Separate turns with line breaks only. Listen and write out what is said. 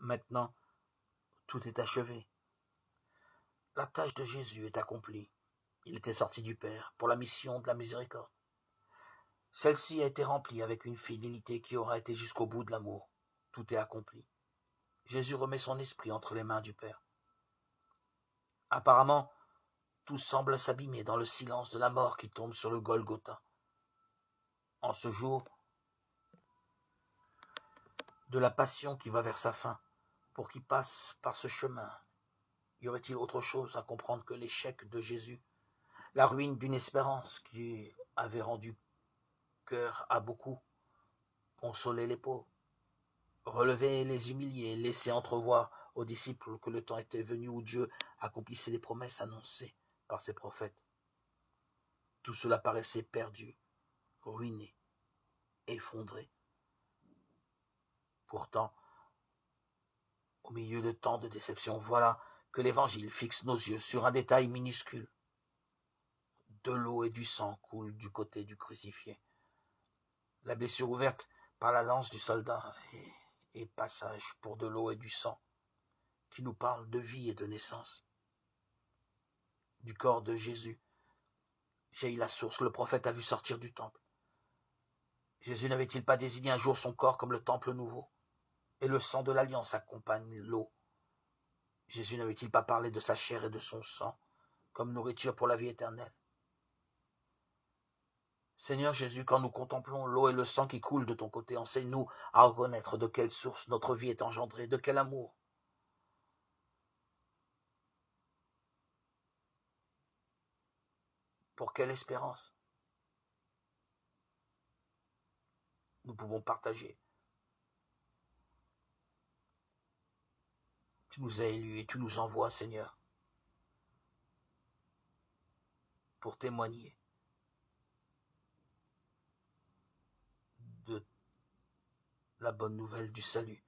Maintenant, tout est achevé. La tâche de Jésus est accomplie. Il était sorti du Père pour la mission de la miséricorde. Celle-ci a été remplie avec une fidélité qui aura été jusqu'au bout de l'amour. Tout est accompli. Jésus remet son esprit entre les mains du Père. Apparemment, tout semble s'abîmer dans le silence de la mort qui tombe sur le Golgotha. En ce jour de la passion qui va vers sa fin, pour qui passe par ce chemin, y aurait-il autre chose à comprendre que l'échec de Jésus, la ruine d'une espérance qui avait rendu cœur à beaucoup, consoler les pauvres, relever les humiliés, laisser entrevoir aux disciples que le temps était venu où Dieu accomplissait les promesses annoncées par ses prophètes. Tout cela paraissait perdu, ruiné, effondré. Pourtant, au milieu de tant de déceptions, voilà que l'Évangile fixe nos yeux sur un détail minuscule. De l'eau et du sang coulent du côté du crucifié. La blessure ouverte par la lance du soldat est passage pour de l'eau et du sang, qui nous parle de vie et de naissance. Du corps de Jésus jaillit la source que le prophète a vu sortir du temple. Jésus n'avait-il pas désigné un jour son corps comme le temple nouveau, et le sang de l'alliance accompagne l'eau? Jésus n'avait-il pas parlé de sa chair et de son sang comme nourriture pour la vie éternelle? Seigneur Jésus, quand nous contemplons l'eau et le sang qui coulent de ton côté, enseigne-nous à reconnaître de quelle source notre vie est engendrée, de quel amour. Pour quelle espérance nous pouvons partager. Tu nous as élus et tu nous envoies, Seigneur, pour témoigner de la bonne nouvelle du salut